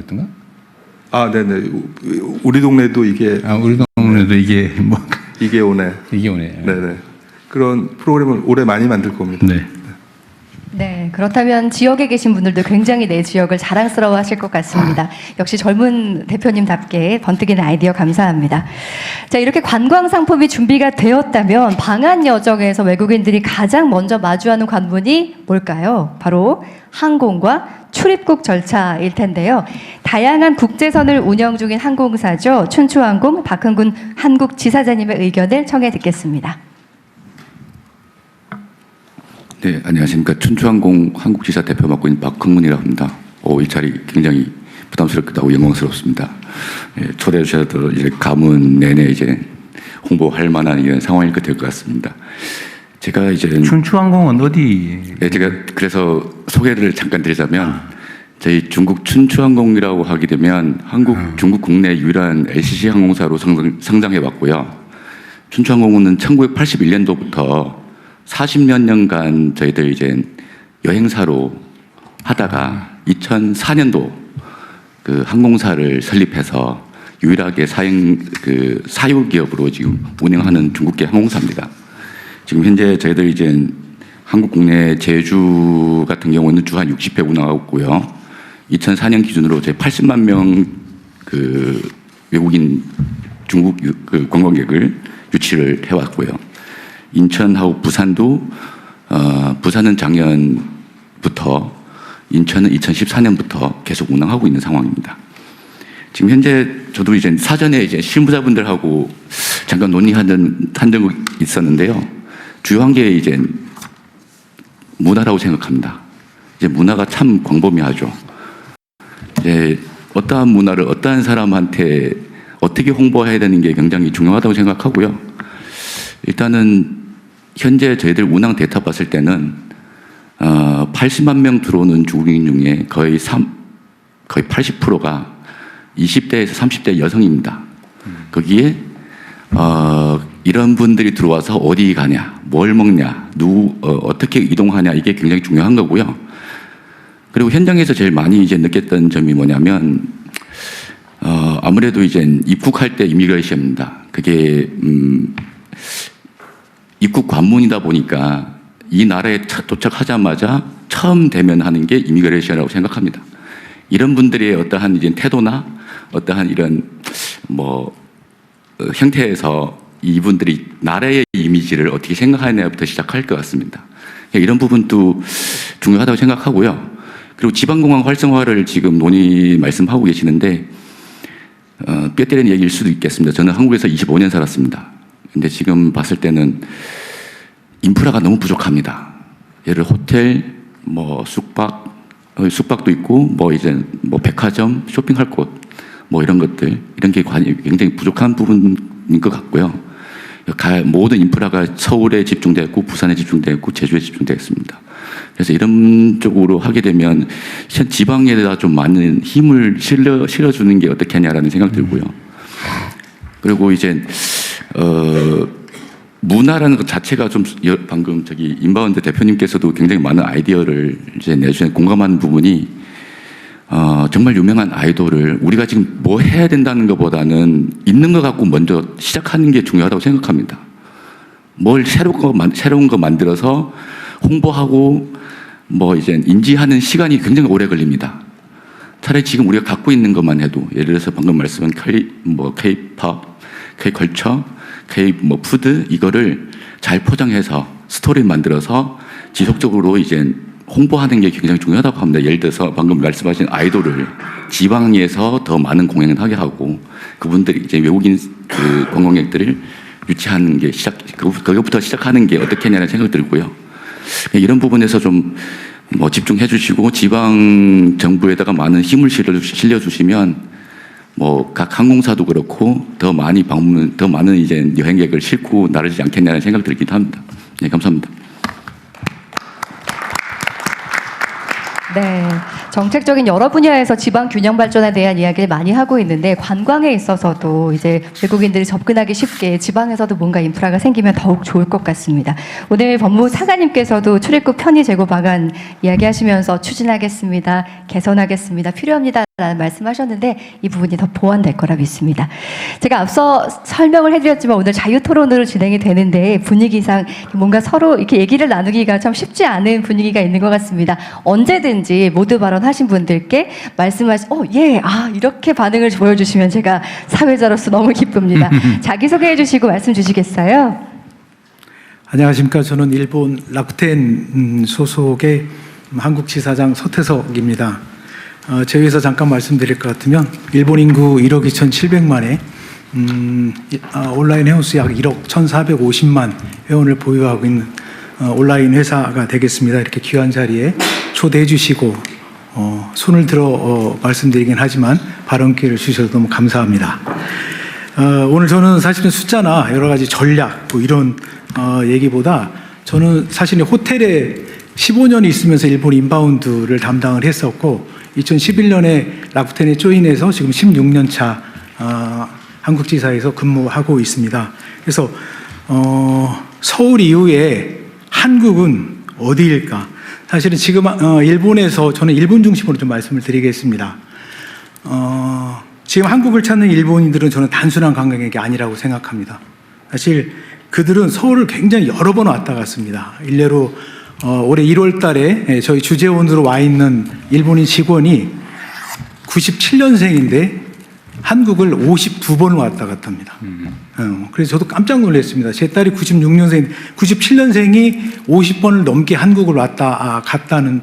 그랬던가? 아, 네네. 우리 동네도 이게 우리 동네도 이게 뭐 이게 오네. 이게 오네. 네네. 그런 프로그램을 올해 많이 만들 겁니다. 네. 네, 그렇다면 지역에 계신 분들도 굉장히 내 지역을 자랑스러워 하실 것 같습니다. 역시 젊은 대표님답게 번뜩이는 아이디어 감사합니다. 자, 이렇게 관광 상품이 준비가 되었다면 방한 여정에서 외국인들이 가장 먼저 마주하는 관문이 뭘까요? 바로 항공과 출입국 절차일 텐데요. 다양한 국제선을 운영 중인 항공사죠. 춘추항공 박흥근 한국지사장님의 의견을 청해 듣겠습니다. 네, 안녕하십니까. 춘추항공 한국지사 대표 맡고 있는 박흥문이라고 합니다. 이 자리 굉장히 부담스럽기도 하고 영광스럽습니다. 초대해 주셔서 이제 가문 내내 이제 홍보할 만한 이런 상황일 것 같습니다. 제가 이제 춘추항공은 어디? 네, 제가 그래서 소개를 잠깐 드리자면 저희 중국 춘추항공이라고 하게 되면 중국 국내 유일한 LCC 항공사로 성장해 왔고요. 춘추항공은 1981년도부터 40몇 년간 저희들 이제 여행사로 하다가 2004년도 그 항공사를 설립해서 유일하게 사유 기업으로 지금 운영하는 중국계 항공사입니다. 지금 현재 저희들 이제 한국 국내 제주 같은 경우는 주 한 60회 운항하고 있고요. 2004년 기준으로 저희 80만 명 그 외국인 중국 그 관광객을 유치를 해왔고요. 인천하고 부산도 부산은 작년부터 인천은 2014년부터 계속 운항하고 있는 상황입니다. 지금 현재 저도 이제 사전에 이제 실무자분들하고 잠깐 논의한 적이 있었는데요. 주요한 게 이제 문화라고 생각합니다. 이제 문화가 참 광범위하죠. 이제 어떠한 문화를 어떠한 사람한테 어떻게 홍보해야 되는 게 굉장히 중요하다고 생각하고요. 일단은 현재 저희들 운항 데이터 봤을 때는 80만 명 들어오는 중국인 중에 거의 80%가 20대에서 30대 여성입니다. 거기에 이런 분들이 들어와서 어디 가냐, 뭘 먹냐, 어떻게 이동하냐 이게 굉장히 중요한 거고요. 그리고 현장에서 제일 많이 이제 느꼈던 점이 뭐냐면 아무래도 이제 입국할 때 이미그레이션입니다. 그게 입국 관문이다 보니까 이 나라에 도착하자마자 처음 대면하는 게 이미그레이션이라고 생각합니다. 이런 분들의 어떠한 이제 태도나 어떠한 이런 형태에서 이분들이 나라의 이미지를 어떻게 생각하느냐부터 시작할 것 같습니다. 이런 부분도 중요하다고 생각하고요. 그리고 지방공항 활성화를 지금 말씀하고 계시는데 뼈 때리는 얘기일 수도 있겠습니다. 저는 한국에서 25년 살았습니다. 근데 지금 봤을 때는 인프라가 너무 부족합니다. 예를 호텔, 숙박도 있고, 백화점, 쇼핑할 곳, 이런 것들, 이런 게 굉장히 부족한 부분인 것 같고요. 모든 인프라가 서울에 집중되어 있고, 부산에 집중되어 있고, 제주에 집중되어 있습니다. 그래서 이런 쪽으로 하게 되면 지방에다 좀 많은 힘을 실어주는 게 어떻게 하냐라는 생각 들고요. 그리고 이제 문화라는 것 자체가 좀 방금 인바운드 대표님께서도 굉장히 많은 아이디어를 이제 내주신 공감하는 부분이 정말 유명한 아이돌을 우리가 지금 뭐 해야 된다는 것보다는 있는 것 갖고 먼저 시작하는 게 중요하다고 생각합니다. 뭘 새로운 거 만들어서 홍보하고 이제 인지하는 시간이 굉장히 오래 걸립니다. 차라리 지금 우리가 갖고 있는 것만 해도 예를 들어서 방금 말씀한 K-팝, K-컬처, 푸드 이거를 잘 포장해서 스토리 만들어서 지속적으로 이제 홍보하는 게 굉장히 중요하다고 합니다. 예를 들어서 방금 말씀하신 아이돌을 지방에서 더 많은 공연을 하게 하고 그분들이 이제 외국인 관광객들을 유치하는 게 그것부터 시작하는 게 어떻게 하냐는 생각이 들고요. 이런 부분에서 좀 집중해 주시고 지방 정부에다가 많은 힘을 실려주시면 각 항공사도 그렇고 더 많은 이제 여행객을 싣고 나르지 않겠냐는 생각 들기도 합니다. 네, 감사합니다. 네, 정책적인 여러 분야에서 지방 균형 발전에 대한 이야기를 많이 하고 있는데 관광에 있어서도 이제 외국인들이 접근하기 쉽게 지방에서도 뭔가 인프라가 생기면 더욱 좋을 것 같습니다. 오늘 법무사관님께서도 출입국 편의 제고 방안 이야기하시면서 추진하겠습니다, 개선하겠습니다, 필요합니다 라는 말씀하셨는데 이 부분이 더 보완될 거라 믿습니다. 제가 앞서 설명을 해드렸지만 오늘 자유토론으로 진행이 되는데 분위기상 뭔가 서로 이렇게 얘기를 나누기가 참 쉽지 않은 분위기가 있는 것 같습니다. 언제든지 모두 발언하신 분들께 이렇게 반응을 보여주시면 제가 사회자로서 너무 기쁩니다. 자기소개해 주시고 말씀 주시겠어요? 안녕하십니까. 저는 일본 라쿠텐 소속의 한국지사장 서태석입니다. 제위에서 잠깐 말씀드릴 것 같으면 일본 인구 1억 2,700만에 온라인 회원수 약 1억 1,450만 회원을 보유하고 있는 온라인 회사가 되겠습니다. 이렇게 귀한 자리에 초대해 주시고 손을 들어 말씀드리긴 하지만 발언 기회를 주셔서 너무 감사합니다. 오늘 저는 사실은 숫자나 여러 가지 전략 뭐 이런 얘기보다 저는 사실 호텔에 15년이 있으면서 일본 인바운드를 담당을 했었고 2011년에 라쿠텐에 조인해서 지금 16년 차 한국지사에서 근무하고 있습니다. 그래서 서울 이후에 한국은 어디일까? 사실은 지금 일본에서 저는 일본 중심으로 좀 말씀을 드리겠습니다. 지금 한국을 찾는 일본인들은 저는 단순한 관광객이 아니라고 생각합니다. 사실 그들은 서울을 굉장히 여러 번 왔다 갔습니다. 일례로 올해 1월 달에 저희 주재원으로 와 있는 일본인 직원이 97년생인데 한국을 52번 왔다 갔다 합니다. 그래서 저도 깜짝 놀랐습니다. 제 딸이 97년생이 50번을 넘게 한국을 왔다 갔다는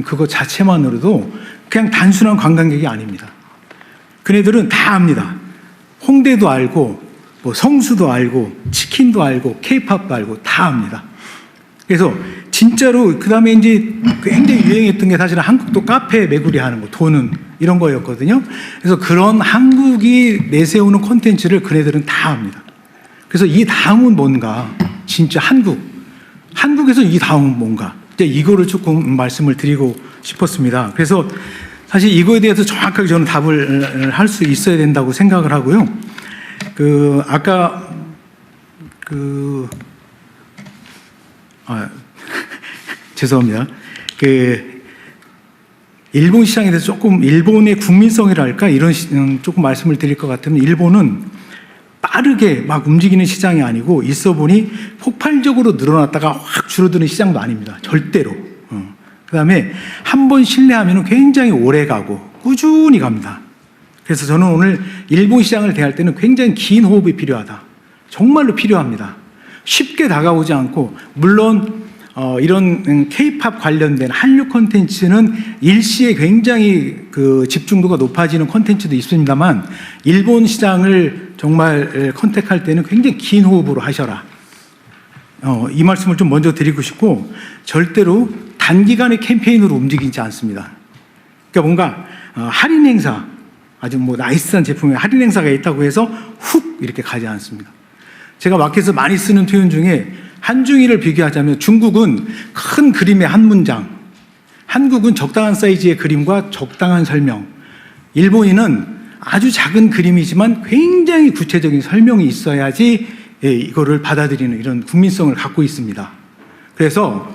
그거 자체만으로도 그냥 단순한 관광객이 아닙니다. 그네들은 다 압니다. 홍대도 알고 뭐 성수도 알고 치킨도 알고 케이팝도 알고 다 압니다. 그래서 진짜로 그 다음에 이제 굉장히 유행했던 게 사실은 한국도 카페 매구리 하는 거 도는 이런 거였거든요. 그래서 그런 한국이 내세우는 콘텐츠를 그네들은 다 합니다. 그래서 이 다음은 뭔가 진짜 한국에서 이 다음은 뭔가 이제 이거를 조금 말씀을 드리고 싶었습니다. 그래서 사실 이거에 대해서 정확하게 저는 답을 할 수 있어야 된다고 생각을 하고요. 아까 죄송합니다. 일본 시장에 대해서 조금 일본의 국민성이랄까 이런 조금 말씀을 드릴 것 같으면 일본은 빠르게 막 움직이는 시장이 아니고 있어 보니 폭발적으로 늘어났다가 확 줄어드는 시장도 아닙니다. 절대로. 그다음에 한 번 신뢰하면 굉장히 오래 가고 꾸준히 갑니다. 그래서 저는 오늘 일본 시장을 대할 때는 굉장히 긴 호흡이 필요하다. 정말로 필요합니다. 쉽게 다가오지 않고 물론 이런 K-팝 관련된 한류 콘텐츠는 일시에 굉장히 그 집중도가 높아지는 콘텐츠도 있습니다만 일본 시장을 정말 컨택할 때는 굉장히 긴 호흡으로 하셔라. 이 말씀을 좀 먼저 드리고 싶고 절대로 단기간의 캠페인으로 움직이지 않습니다. 그러니까 뭔가 할인 행사 아주 뭐 나이스한 제품에 할인 행사가 있다고 해서 훅 이렇게 가지 않습니다. 제가 마켓에서 많이 쓰는 표현 중에 한중일을 비교하자면 중국은 큰 그림의 한 문장, 한국은 적당한 사이즈의 그림과 적당한 설명, 일본인은 아주 작은 그림이지만 굉장히 구체적인 설명이 있어야지 이거를 받아들이는 이런 국민성을 갖고 있습니다. 그래서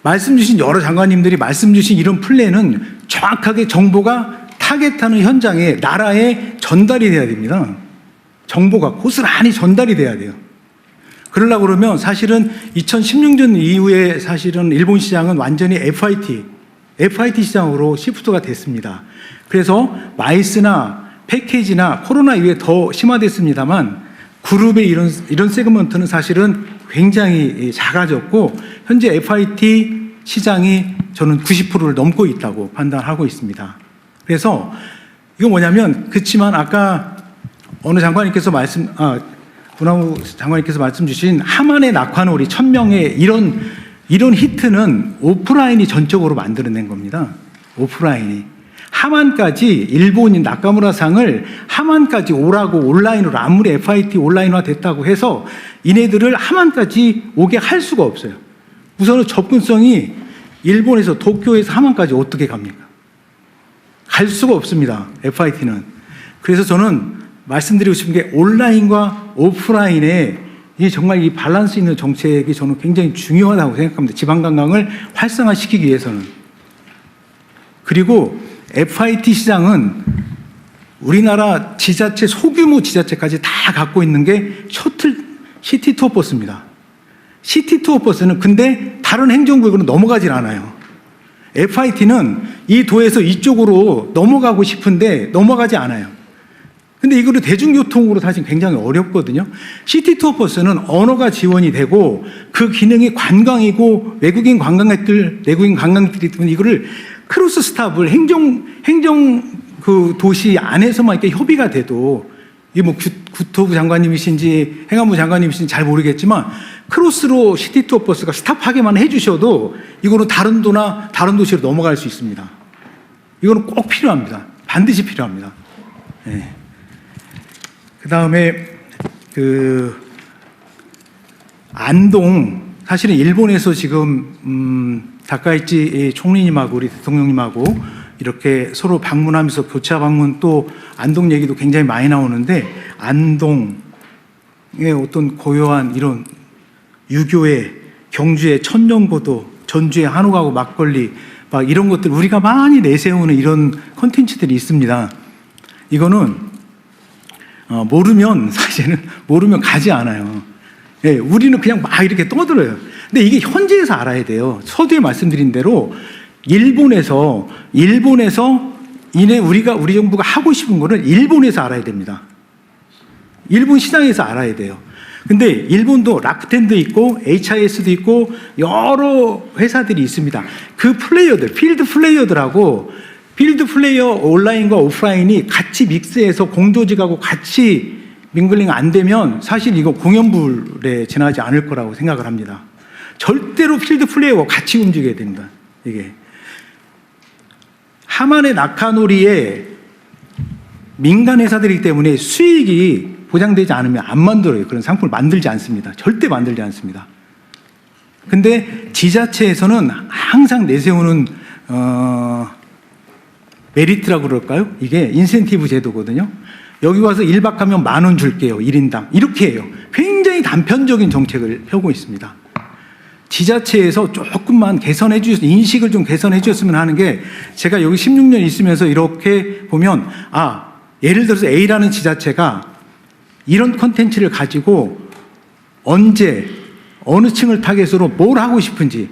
말씀 주신 여러 장관님들이 말씀 주신 이런 플랜은 정확하게 정보가 타겟하는 현장에 나라에 전달이 돼야 됩니다. 정보가 고스란히 전달이 돼야 돼요. 그러려고 그러면 사실은 2016년 이후에 사실은 일본 시장은 완전히 FIT 시장으로 시프트가 됐습니다. 그래서 마이스나 패키지나 코로나 이후에 더 심화됐습니다만 그룹의 이런 세그먼트는 사실은 굉장히 작아졌고 현재 FIT 시장이 저는 90%를 넘고 있다고 판단하고 있습니다. 그래서 이거 뭐냐면 그렇지만 아까 어느 장관님께서 구나무 장관님께서 말씀 주신 하만의 낙화놀이 1000명의 이런 히트는 오프라인이 전적으로 만들어낸 겁니다. 오프라인이. 하만까지 일본인 나카무라상을 하만까지 오라고 온라인으로 아무리 FIT 온라인화 됐다고 해서 이네들을 하만까지 오게 할 수가 없어요. 우선은 접근성이 일본에서 도쿄에서 하만까지 어떻게 갑니까? 갈 수가 없습니다. FIT는. 그래서 저는 말씀드리고 싶은 게 온라인과 오프라인의 정말 이 밸런스 있는 정책이 저는 굉장히 중요하다고 생각합니다. 지방관광을 활성화시키기 위해서는. 그리고 FIT 시장은 우리나라 지자체 소규모 지자체까지 다 갖고 있는 게 셔틀 시티 투어 버스입니다. 시티 투어 버스는 근데 다른 행정구역으로 넘어가질 않아요. FIT는 이 도에서 이쪽으로 넘어가고 싶은데 넘어가지 않아요. 근데 이거를 대중교통으로 사실 굉장히 어렵거든요. 시티 투어 버스는 언어가 지원이 되고 그 기능이 관광이고 외국인 관광객들이 때문에 이거를 크로스 스탑을 행정 그 도시 안에서만 이렇게 협의가 돼도 이게 뭐 국토부 장관님이신지 행안부 장관님이신지 잘 모르겠지만 크로스로 시티 투어 버스가 스탑하게만 해주셔도 이거는 다른 도나 다른 도시로 넘어갈 수 있습니다. 이거는 꼭 필요합니다. 반드시 필요합니다. 네. 그 다음에 안동 사실은 일본에서 지금 다카이치 총리님하고 우리 대통령님하고 이렇게 서로 방문하면서 교차 방문 또 안동 얘기도 굉장히 많이 나오는데 안동의 어떤 고요한 이런 유교의 경주의 천년고도 전주의 한옥하고 막걸리 막 이런 것들 우리가 많이 내세우는 이런 콘텐츠들이 있습니다. 이거는 모르면 사실은 모르면 가지 않아요. 예, 우리는 그냥 막 이렇게 떠들어요. 근데 이게 현지에서 알아야 돼요. 서두에 말씀드린 대로 일본에서 우리 정부가 하고 싶은 거를 일본에서 알아야 됩니다. 일본 시장에서 알아야 돼요. 근데 일본도 라쿠텐도 있고 HIS도 있고 여러 회사들이 있습니다. 그 플레이어들, 필드 플레이어 온라인과 오프라인이 같이 믹스해서 공조직하고 같이 밍글링 안 되면 사실 이거 공연불에 지나지 않을 거라고 생각을 합니다. 절대로 필드 플레이어와 같이 움직여야 됩니다. 이게 하만의 낙하놀이에 민간 회사들이기 때문에 수익이 보장되지 않으면 안 만들어요. 그런 상품을 만들지 않습니다. 절대 만들지 않습니다. 근데 지자체에서는 항상 내세우는 메리트라고 그럴까요? 이게 인센티브 제도거든요. 여기 와서 1박 하면 10,000원 줄게요. 1인당. 이렇게 해요. 굉장히 단편적인 정책을 펴고 있습니다. 지자체에서 조금만 개선해 주셨으면, 인식을 좀 개선해 주셨으면 하는 게, 제가 여기 16년 있으면서 이렇게 보면, 예를 들어서 A라는 지자체가 이런 컨텐츠를 가지고 언제, 어느 층을 타겟으로 뭘 하고 싶은지,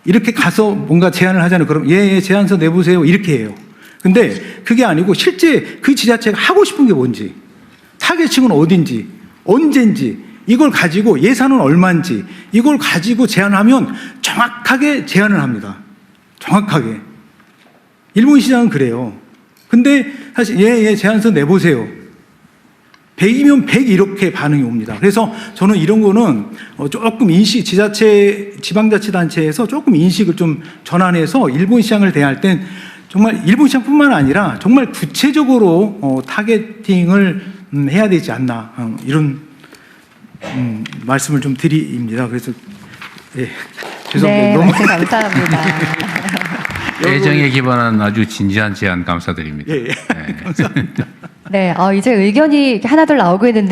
이렇게 가서 뭔가 제안을 하잖아요. 그럼, 제안서 내보세요. 이렇게 해요. 근데 그게 아니고 실제 그 지자체가 하고 싶은 게 뭔지, 타겟층은 어딘지, 언젠지, 이걸 가지고 예산은 얼마인지 이걸 가지고 제안하면 정확하게 제안을 합니다. 정확하게. 일본 시장은 그래요. 근데 사실 제안서 내보세요. 100이면 100 이렇게 반응이 옵니다. 그래서 저는 이런 거는 조금 지방자치단체에서 조금 인식을 좀 전환해서 일본 시장을 대할 땐 정말 일본 시장뿐만 아니라 정말 구체적으로 타겟팅을 해야 되지 않나 이런 말씀을 좀 드립니다. 그래서 죄송합니다. 네, 너무 말씀 감사합니다. 애정에 기반한 아주 진지한 제안 감사드립니다. 감사합니다. 네, 이제 의견이 이렇게 하나둘 나오고 있는데